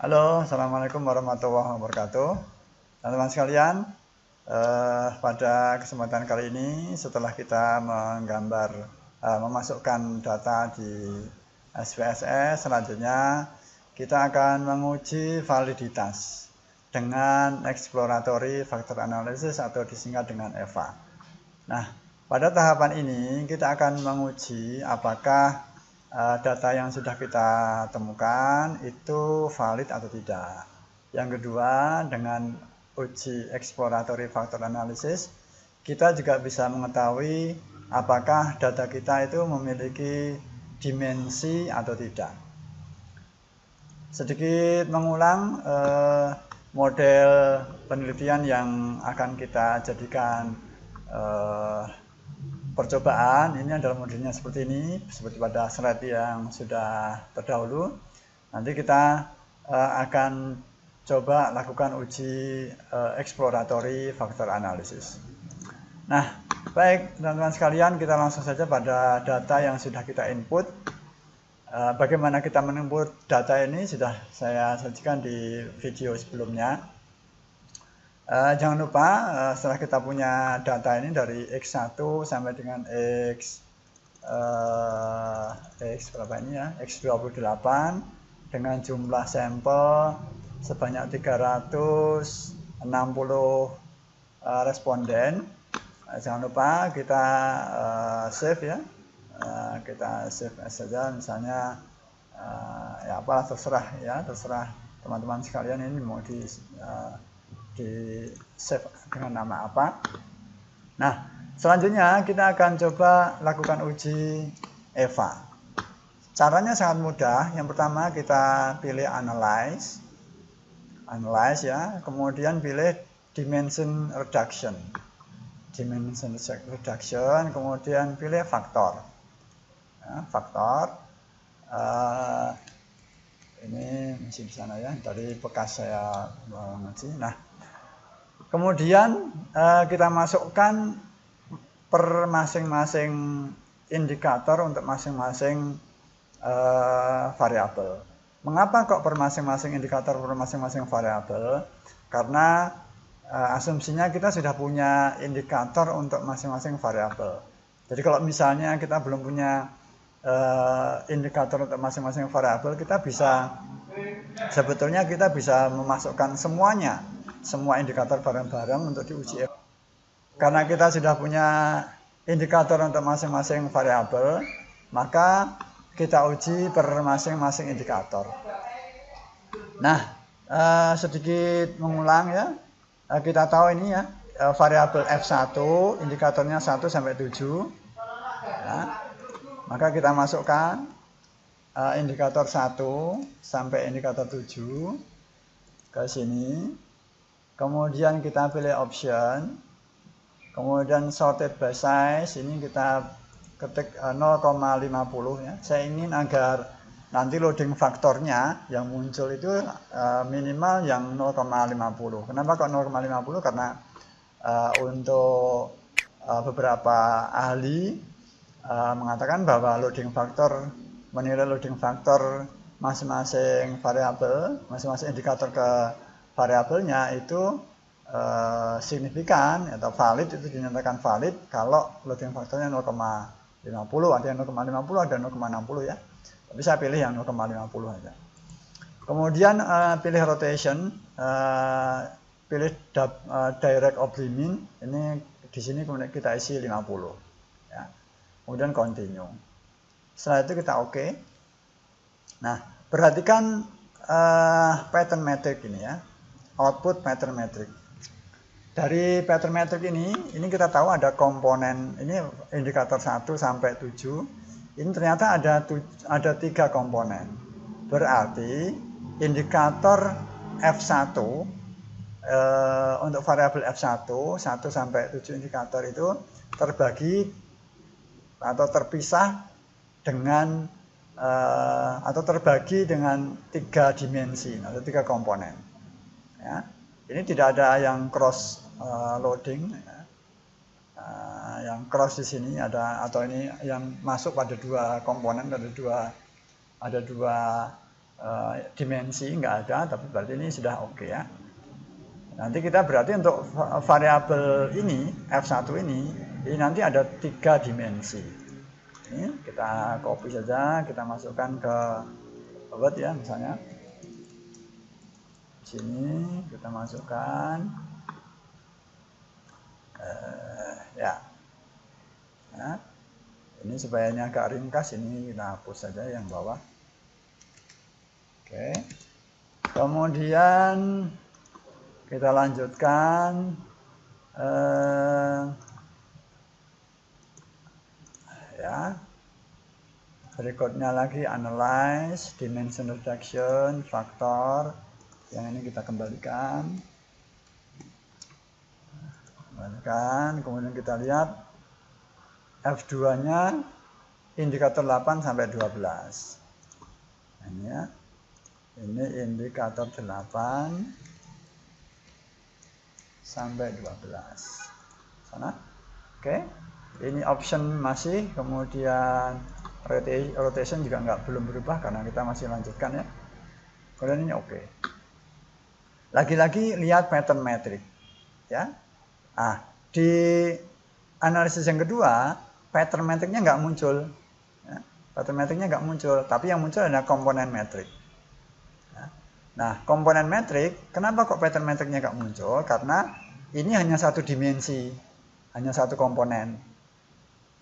Halo, Assalamualaikum warahmatullahi wabarakatuh. Teman-teman sekalian, pada kesempatan kali ini setelah kita memasukkan data di SPSS, selanjutnya kita akan menguji validitas dengan exploratory factor analysis atau disingkat dengan EVA. Nah, pada tahapan ini kita akan menguji apakah data yang sudah kita temukan itu valid atau tidak. Yang kedua, dengan uji exploratory factor analysis, kita juga bisa mengetahui apakah data kita itu memiliki dimensi atau tidak. Sedikit mengulang model penelitian yang akan kita jadikan percobaan. Ini adalah modelnya seperti ini, seperti pada slide yang sudah terdahulu. Nanti kita akan coba lakukan uji exploratory factor analysis. Nah, baik teman-teman sekalian, kita langsung saja pada data yang sudah kita input. Bagaimana kita menginput data ini sudah saya sajikan di video sebelumnya. Jangan lupa setelah kita punya data ini dari X1 sampai dengan X berapa ini ya, X28 dengan jumlah sampel sebanyak 360 responden. Jangan lupa kita save ya, kita save as saja, misalnya ya apalah, terserah teman-teman sekalian ini mau di save dengan nama apa. Nah, selanjutnya kita akan coba lakukan uji EVA. Caranya sangat mudah. Yang pertama kita pilih analyze ya, kemudian pilih dimension reduction, kemudian pilih faktor ya, ini masih di sana ya, dari bekas saya mengaji. Nah, kemudian kita masukkan per masing-masing indikator untuk masing-masing variabel. Mengapa kok per masing-masing indikator, per masing-masing variabel? Karena asumsinya kita sudah punya indikator untuk masing-masing variabel. Jadi kalau misalnya kita belum punya indikator untuk masing-masing variabel, sebetulnya kita bisa memasukkan semua indikator bareng-bareng untuk diuji. Karena kita sudah punya indikator untuk masing-masing variabel, maka kita uji per masing-masing indikator. Nah, sedikit mengulang ya, kita tahu ini ya, variabel F1 indikatornya 1 sampai 7 ya. Maka kita masukkan indikator 1 sampai indikator 7 ke sini. Kemudian kita pilih option. Kemudian sorted by size, ini kita ketik 0,50 ya. Saya ingin agar nanti loading faktornya yang muncul itu minimal yang 0,50. Kenapa kok 0,50? Karena untuk beberapa ahli mengatakan bahwa menilai loading faktor masing-masing variabel, masing-masing indikator ke variabelnya itu signifikan atau valid, itu dinyatakan valid kalau loading faktornya 0,50, ada yang 0,50, ada 0,60 ya. Tapi saya pilih yang 0,50 aja. Kemudian pilih rotation, pilih direct oblique mean, ini di sini kemudian kita isi 50 ya. Kemudian continue. Setelah itu kita oke. Nah, perhatikan pattern metric ini ya, output pattern metric. Dari pattern metric ini kita tahu ada komponen, ini indikator 1 sampai 7. Ini ternyata ada 3 komponen. Berarti indikator F1 untuk variabel F1 1 sampai 7 indikator itu terbagi atau terpisah dengan atau terbagi dengan 3 dimensi atau 3 komponen ya. Ini tidak ada yang cross loading ya. Yang cross di sini ada, atau ini yang masuk pada 2 komponen, ada dua dimensi nggak ada, tapi berarti ini sudah oke ya. Nanti kita berarti untuk variabel ini F1 ini nanti ada 3 dimensi. Ini kita copy saja, kita masukkan ke Word ya, misalnya di sini kita masukkan ya. Ini supaya ini agak ringkas, ini kita hapus saja yang bawah. Oke. Kemudian kita lanjutkan ya. Berikutnya lagi analyze, dimension reduction, faktor. Yang ini kita kembalikan. Kemudian kita lihat F2-nya indikator 8 sampai 12. Ini ya. Ini indikator 8 sampai 12. Sana. Oke. Ini option masih, kemudian rotation juga belum berubah karena kita masih lanjutkan ya. Kemudian ini oke. Lagi-lagi lihat pattern metrik ya. Di analisis yang kedua, pattern metriknya nggak muncul. Ya. Pattern metriknya nggak muncul, tapi yang muncul adalah komponen metrik. Ya. Nah, komponen metrik, kenapa kok pattern metriknya nggak muncul? Karena ini hanya satu dimensi, hanya satu komponen.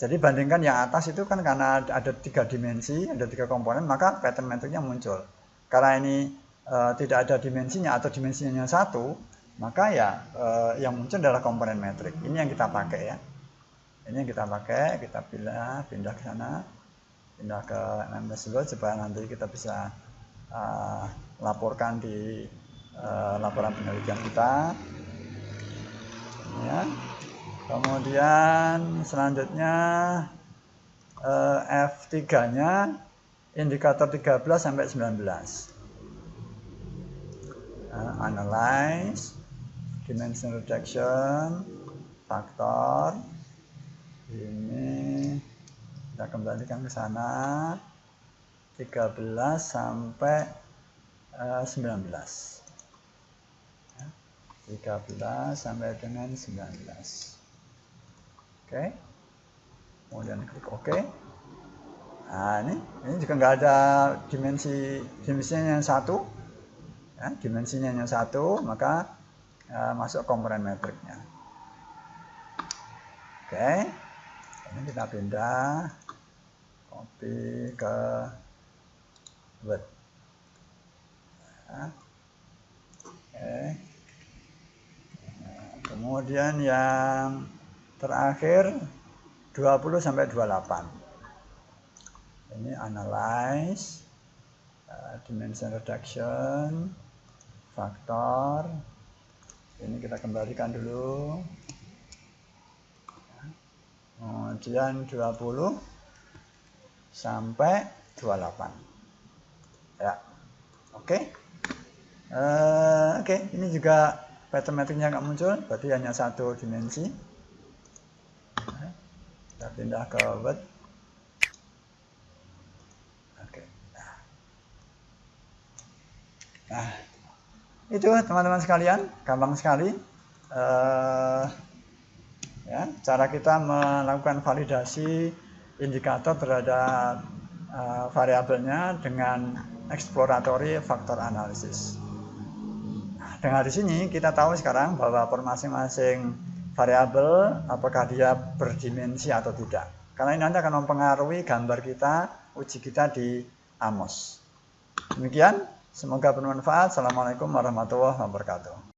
Jadi bandingkan yang atas itu kan karena ada 3 dimensi, ada 3 komponen, maka pattern metriknya muncul. Karena ini tidak ada dimensinya atau dimensinya hanya 1, maka ya yang muncul adalah komponen metrik. Ini yang kita pakai ya. Ini yang kita pakai, kita pindah ke sana, pindah ke MS Load supaya nanti kita bisa laporkan di laporan penelitian kita. Ya. Kemudian selanjutnya F3-nya indikator 13 sampai 19. Analyze, dimension reduction, faktor. Ini kita kembalikan ke sana 13 sampai 19. 13 sampai dengan 19. Oke. Kemudian klik OK. Nah, ini juga nggak ada dimensinya yang 1. Ya, dimensinya yang 1, maka masuk komponen metriknya. Oke. Ini kita pindah, copy ke Word. Ya. Oke. Nah, kemudian yang terakhir 20 sampai 28. Ini analyze, dimension reduction, faktor. Ini kita kembalikan dulu. Kemudian 20 sampai 28. Ya. Oke. Oke, ini juga pattern metriknya nggak muncul, berarti hanya 1 dimensi. Kita pindah ke Word. Oke. Nah, itu teman-teman sekalian, gampang sekali. Ya, cara kita melakukan validasi indikator terhadap variabelnya dengan exploratory factor analysis. Nah, dengan di sini kita tahu sekarang bahwa per masing-masing variabel apakah dia berdimensi atau tidak. Karena ini nanti akan mempengaruhi gambar kita, uji kita di AMOS. Demikian, semoga bermanfaat. Assalamualaikum warahmatullahi wabarakatuh.